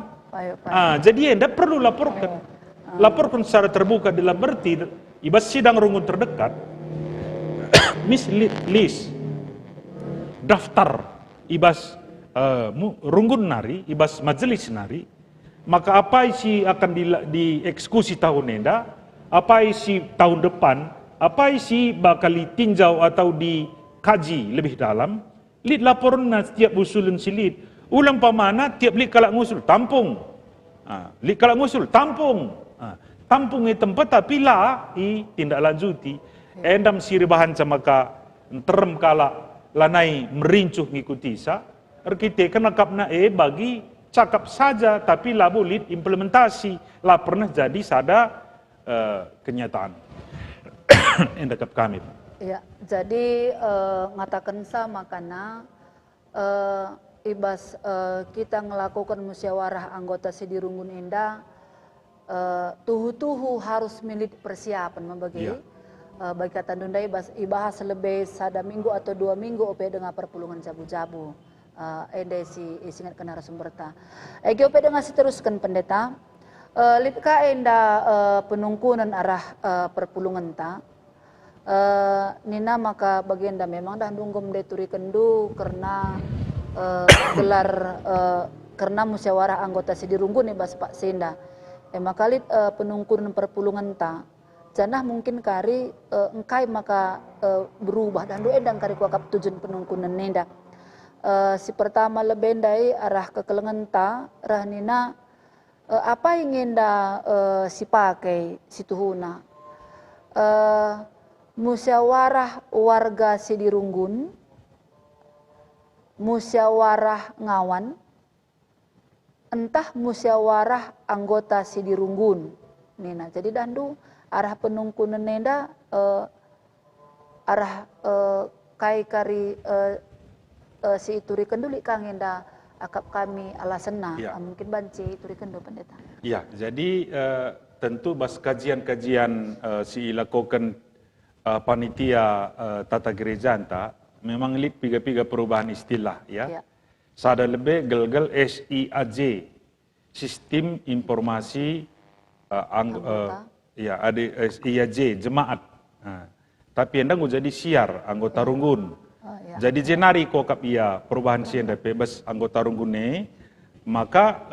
Jadi enda perlu laporkan. Laporkan secara terbuka dalam berti ibas sidang runggun terdekat list daftar ibas runggun nari ibas majelis nari, maka apa isi akan dieksekusi tahun enda, apa isi tahun depan, apa isi bakal ditinjau atau dikaji lebih dalam, lid laporan setiap usulan silit ulang pamana tiap lid kalak ngusul tampung, lid kalak ngusul tampung. Tampung tempat tapi lah tindak lanjuti endam siribahan camaka terem kala lanai merincuh ngikuti sa erkite kena kapna bagi cakap saja tapi lah boleh implementasi lah pernah jadi sada kenyataan endakap kami. Ya, jadi ngatakan sama karena ibas kita melakukan musyawarah anggota Sidirunggun Enda tuhu-tuhu harus milik persiapan membagi bagi kata Dundai ibahas lebih sada minggu atau 2 minggu ope dengan perpulungan jabu-jabu ende si isingat ke narasumber ta ope dengan teruskan pendeta lipka enda penungkunan arah perpulungan ta nina maka bagian dah memang dah nunggum de turi kendu karena gelar karena musyawarah anggota Sidirunggun ibas Pak Senda maka penungkunan perpulungan ta janah mungkin kari engkai maka berubah dan endang kari kuakap tujuan penungkunan nenda si pertama lebendai arah kekelengan ta rahnina apa ingin da si pakai si tuhuna musyawarah warga Sidirunggun, musyawarah ngawan, entah musyawarah anggota Sidirunggun. Nina, jadi dandu arah penungkunan nenda arah kai kari si ituri kenduli kang enda akap kami alasena mungkin banci ituri kendu pendeta. Iya, jadi tentu bas kajian-kajian si lakukan panitia tata gereja anta memang lip piga-piga perubahan istilah ya. Sada lebih gelgel SIAJ, Sistem Informasi ada SIAJ jemaat. Tapi endang jadi siar anggota runggun. Jadi jenari kokap ia perubahan CNDP bes anggota runggun ne, maka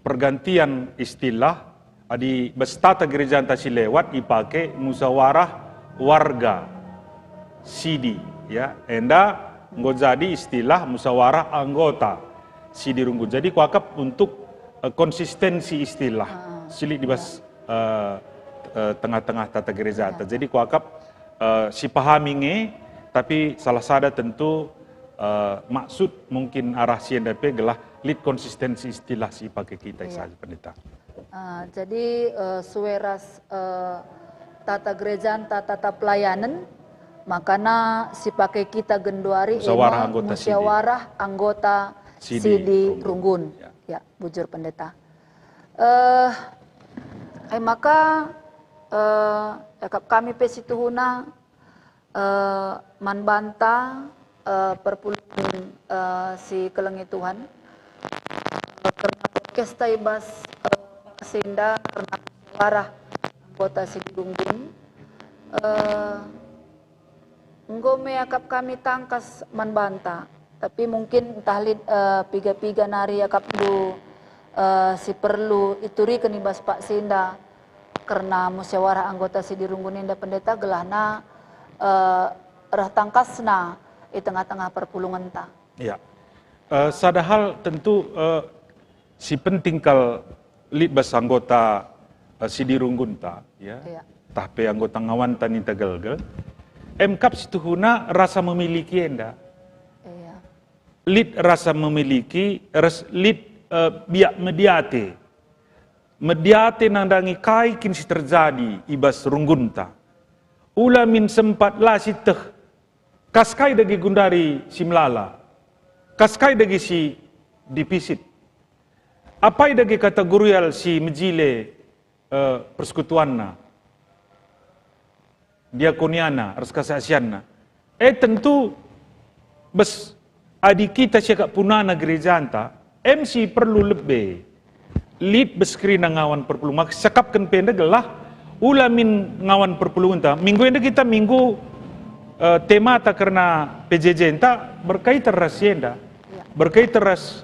pergantian istilah adi bes tata gereja anta silewat dipakai musyawarah warga CD ya. Enda nggak jadi istilah musyawarah anggota Sidi Runggun. Jadi kuakap untuk konsistensi istilah silik dibas tengah-tengah tata gereja. Jadi kuakap si pahami nge, tapi salah sada tentu maksud mungkin arah siendape gelah lid konsistensi istilah si pakai kita saja pendeta. Jadi suweras tata gerejaan, tata pelayanan, makanya si pakai kita genduari musyawarah anggota Sidi Runggun. Ya, bujur pendeta. Maka kami pesituhuna manbanta perpuluhan si kelengi Tuhan karena podcast taibas senda karena musyawarah anggota Sidi Runggun. Enggo meakap kami tangkas manbanta, tapi mungkin tahlid piga-piga nari akap du si perlu ituri kenibas Pak Senda karena musyawarah anggota Sidi Runggun inda pendeta gelahna rah tangkasna di tengah-tengah perpulungan ta. Ya, sadahal tentu si penting kal lid bas anggota Sidi Runggun ta, ya. Tapi anggota ngawan tani tegelgel. Mkap situhuna rasa memiliki enda. Iya. Lid rasa memiliki, lid biak mediate. Mediate nandangi kai kin si terjadi ibas Runggunta. Ula min sempat la si teh. Kaskai dagi gundari si Melala. Kaskai dagi si dipisit. Apai dagi kategorial si mejile persekutuanna. Diakoniana, raskasasianna. Tentu bes adik kita siakak punana gereja anta, MC perlu lebih lid beskri na ngawan perpulungan. Mak sakapkan penda gelah ulamin ngawan perpulungan ta. Minggu ini kita minggu tema ta karena PJJ enta berkaitan ras yenda, berkaitan ras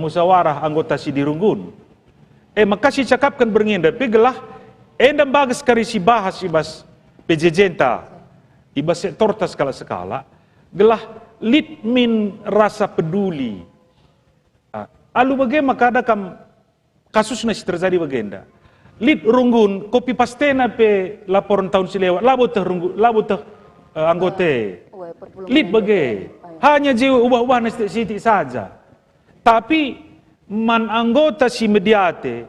musyawarah anggota Sidi Runggun. Makasih cakapkan berngenda, tapi gelah endam bagas kari si bahas ibas PJJ enta ibas sektor ta skala-skala gelah lid min rasa peduli. Alu bagaimana kada kam kasus nasi terjadi bagenda. Lid Runggun kopi pastena pe laporan tahun silewat labo teh anggote. Lid bagai hanya jiwa ubah-ubah nasi siti saja. Tapi man anggota si mediate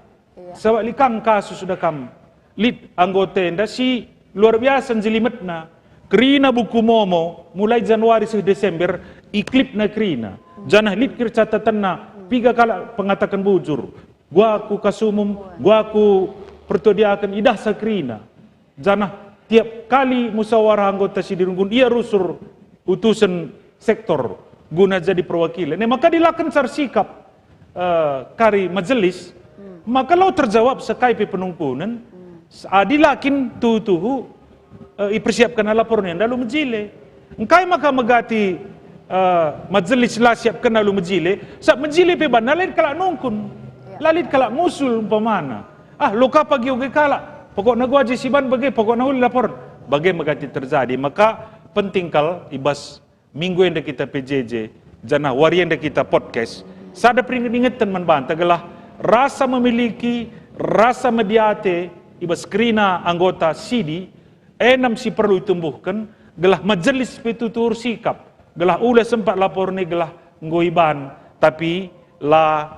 sebab likang kasus sudah kam lid anggota enda si luar biasa jelimetna. Kerina buku momo mulai Januari sampai Desember iklip na kerina. Janah lid kir catatan na piga kala pengatakan bujur. Gua aku kasumum, gua aku pertodiakan idah sakrina. Janah tiap kali musyawarah anggota Sidi Runggun ia rusur utusan sektor guna jadi perwakilan. Maka dilakukan sarsikap kari majelis. Maka lo terjawab sekai penungkunan. Adilakin tuhu ipersiapkan laporan lalu menjile. Engkai maka megati majelis lah siapkan lalu menjile. Sab menjile pe ban lalit kalak nungkun. Lalit kalak ngusul umpamana. Luka pagi uge kalak. Pokoknya gua jesiban bagai pokoknya uli laporan. Bagai megati terjadi. Maka penting kal ibas minggu yang kita PJJ jana warian yang kita podcast. Sada peringatan membantah gelah rasa memiliki rasa mediate ibas skrina anggota Sidi enam si perlu ditumbuhkan gelah majelis petutur sikap gelah ula sempat lapor ni gelah ngoiban tapi la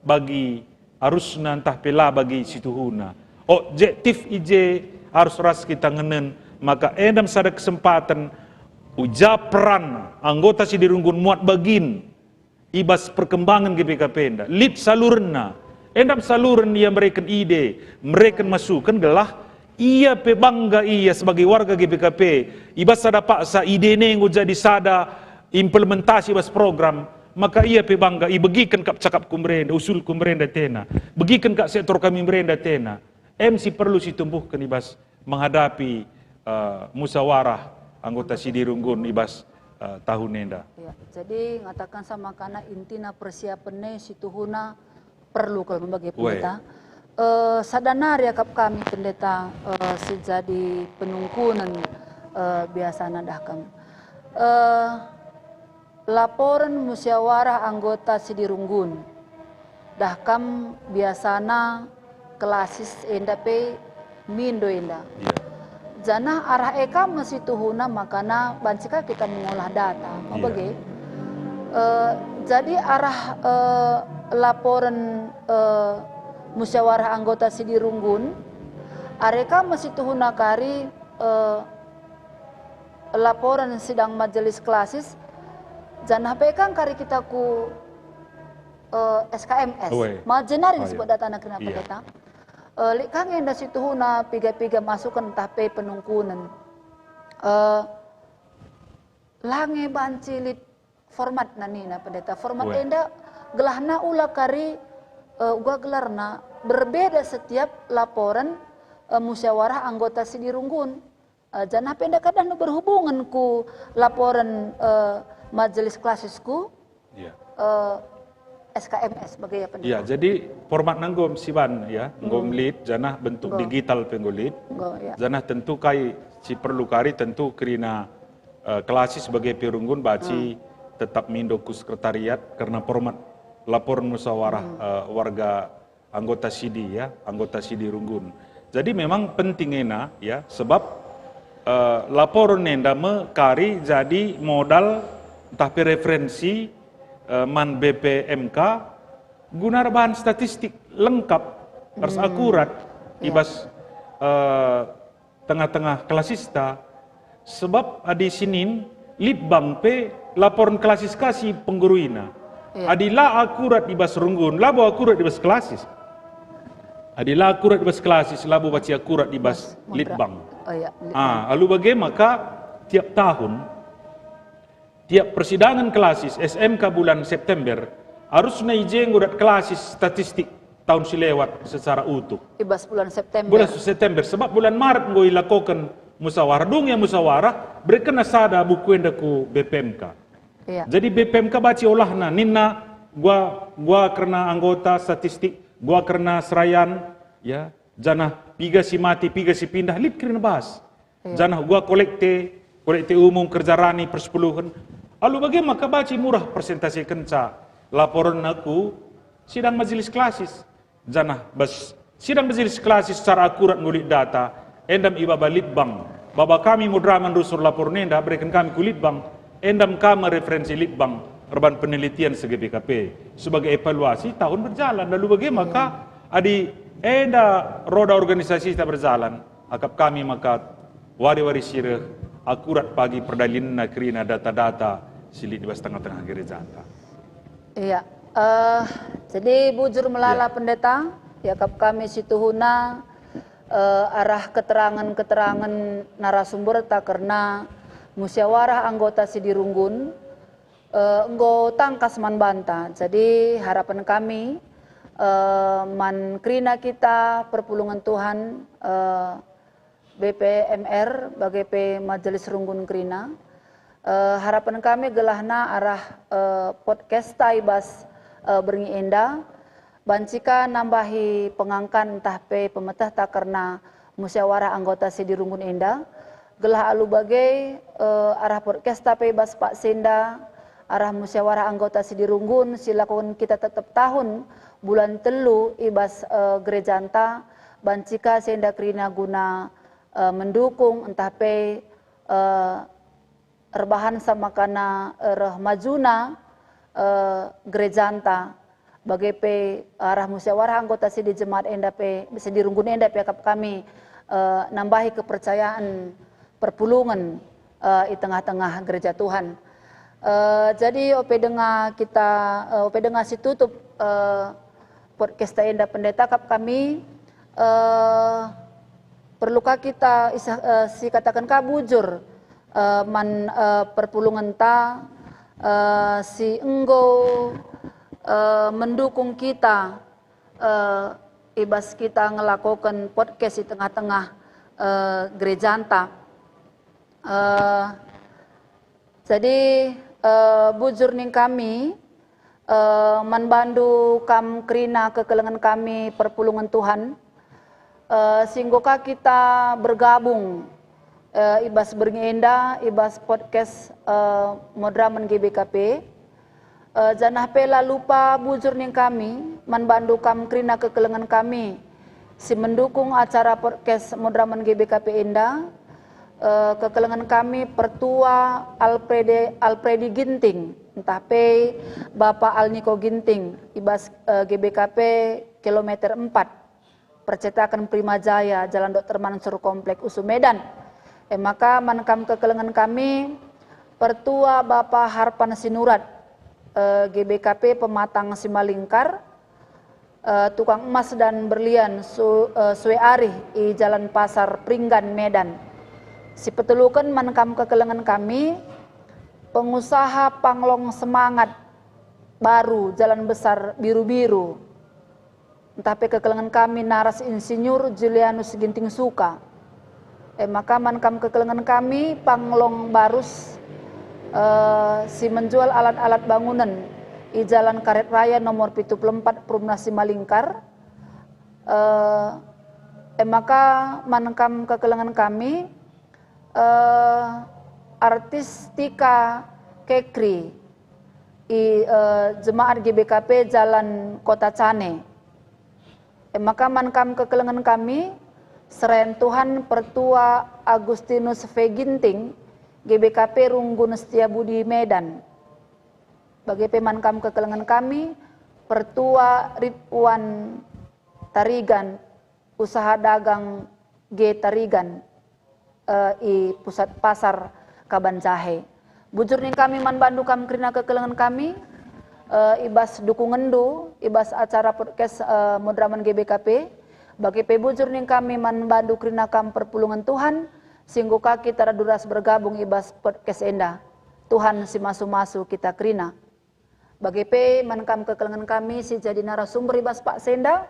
bagi harusna entah pela bagi situhuna objektif ije harus ras kita ngenen maka enam sada kesempatan ujaperan anggota Sidi Runggun muat bagin ibas perkembangan GPKP enda lid salurna endam saluran ia mereka ide, mereka masukkan gelah ia pe bangga ia sebagai warga GPKP. Ibas sada paksa ide ne yang jadi sada implementasi bas program, maka ia pe bangga i begikan kap cakap kumrenda, usul kumrenda tena. Begikan kap sektor kami merenda tena. MC perlu ditumbuhkan ibas menghadapi musyawarah anggota Sidi Runggun ibas tahun nenda. Ya, jadi ngatakan sama karena intina persiapannya situhuna perlu kalau membagi pendeta. Sadana riakap kami pendeta sejadi penungkunan biasa nadah kami. laporan musyawarah anggota Sidirunggun. Dah kam biasana kelasis enda pe mindo enda. Jana arah eka masih tuhuna makana bancika kita mengolah data. Mabage. Jadi arah laporan musyawarah anggota Sidirunggun, areka masih tuhuna kari laporan sidang majelis klasis, janah pekan kari kita ku SKMS, majenari disebut data anak kena pendeta. Likang yang dasi tuhuna piga-piga masukan tape penungkunan. Lange bancilit format nanina pendeta. Format enda gelahna ula kari gua gelarna berbeda setiap laporan musyawarah anggota Sidirunggun. Janah pendek kadang berhubungan ku laporan majelis klasisku SKMS bagi ya pendeta. Ya, jadi format nanggom siban ya, nanggom lead janah bentuk digital penggolit. Janah tentu kai si perlu kari tentu kerina klasis sebagai pirunggun baci tetap mindoku sekretariat karena format laporan musyawarah warga anggota SIDI ya, anggota Sidirunggun. Jadi memang pentingnya ya, sebab laporan nenda kari jadi modal tapi referensi man BPMK guna bahan statistik lengkap harus akurat ibas tengah-tengah klasista sebab adi Senin Litbang pe laporan klasis kasih pengguruina adilah akurat ibas Runggun labo akurat ibas klasis adilah akurat ibas klasis labo baca akurat ibas Litbang. Lalu bagaimana maka tiap tahun tiap persidangan klasis SMK bulan September harus naijeng urat klasis statistik tahun silewat secara utuh. Ibas bulan September. Bulan September sebab bulan Maret ngoi lakukan musyawarah. Dung yang musyawarah berkena sada buku endaku BPMK. Jadi BPMK baca olahna ninna gua karena anggota statistik, gua karena serayan ya, janah piga si mati, piga si pindah lip kena bahas. Janah gua kolekte umum kerja rani persepuluhan. Lalu bagaimana maka baca murah persentase kenca laporan aku sidang majelis klasis. Janah bas sidang majelis klasis secara akurat ngulik data endam ibaba litbang. Baba kami mudraman rusur laporan enda berikan kami kulit bang. Endam kami referensi litbang urban penelitian SGPKP sebagai evaluasi tahun berjalan. Lalu bagaimana maka adi enda roda organisasi kita berjalan akap kami maka wari-wari sirah akurat pagi perdalin nakrina data-data silit di tengah-tengah gereja. Iya, jadi bujur melala pendeta, ya kami situhuna arah keterangan-keterangan narasumber tak karena musyawarah anggota Sidirunggun enggo tangkas man banta. Jadi harapan kami man krina kita perpulungan Tuhan BPMR BGP Majelis Runggun Krina. Harapan kami gelahna arah podcast taibas beringi enda bancika nambahi pengangkan entah pe pemetah tak karena musyawarah anggota Sidirunggun enda gelah alu bagai arah podcast tapi bas Pak Senda arah musyawarah anggota Sidirunggun silakan kita tetap tahun bulan telu ibas gereja anta bancika Senda Krina guna mendukung entah pe rebahan sama kana majuna gereja anta bagai pe arah musyawarah anggota Sidi Jemaat enda pe Sidirunggun enda pe kami nambahi kepercayaan perpulungan di tengah-tengah gereja Tuhan. Jadi ope dengar si tutup podcast enda pendeta kami perlukah kita si katakan kabujur man perpulungan ta si enggo mendukung kita ibas kita ngelakukan podcast di tengah-tengah gereja anta. Jadi bujur ning kami manbandu kam krina kekelengan kami perpulungan Tuhan singgoka kita bergabung ibas berngenda, ibas podcast Modraman GBKP. Janah pela lupa bujur ning kami, manbandu kam krina kekelengan kami, si mendukung acara podcast Modraman GBKP Enda, kekelengan kami Pertua Alpredi Ginting, entah pe Bapak Alniko Ginting, ibas GBKP kilometer 4, percetakan Primajaya, Jalan Dr. Mansur Komplek Usu Medan. Maka mankam kekelengan kami Pertua Bapak Harpan Sinurat, GBKP Pematang Simalingkar, tukang emas dan berlian Sue Arih di Jalan Pasar Pringgan Medan. Si petelukan mankam kekelengan kami pengusaha Panglong Semangat Baru Jalan Besar Biru-Biru, entah kekelengan kami Naras Insinyur Julianus Ginting Suka. Maka mankam kekelengan kami Panglong Barus, si menjual alat-alat bangunan di Jalan Karet Raya nomor 74 Perumna Simalingkar. Maka mankam kekelengan kami artis Tika Kekri i jemaat GBKP Jalan Kota Cane. Maka mankam kekelengan kami Serentuhan Pertua Agustinus V Ginting, GBKP Runggun Setiabudi Medan. Bagi pemankam kekelengan kami Pertua Ridwan Tarigan, usaha dagang G Tarigan, i pusat pasar Kabanjahe. Bujur ning kami manbandu kam krina kekelengan kami, ibas dukungan du, ibas acara podcast Modraman GBKP. Bagi pebujur ning kami manbandu krina kam perpulungan Tuhan, singgu kaki taraduras bergabung ibas podcast Enda. Tuhan si masu-masu kita krina. Bagi pe mankam kekelengan kami si jadi narasumber ibas Pak Senda,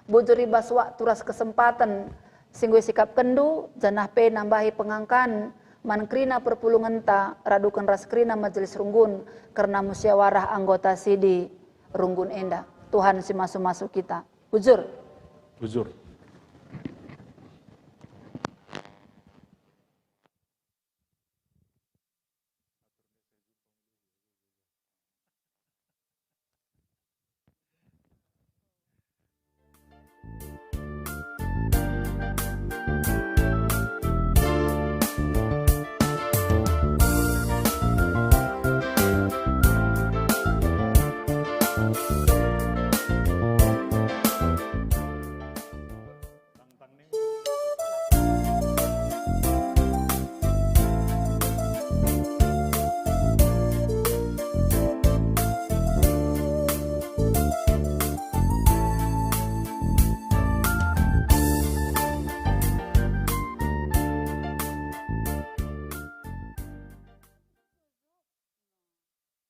bujur ibas waktu ras kesempatan singgu sikap kendu, janah pe nambahi pengangkan man krina perpulungan ta radukan ras krina majelis runggun karena musyawarah anggota sidi runggun Enda. Tuhan si masu-masu kita. Bujur. Bujur.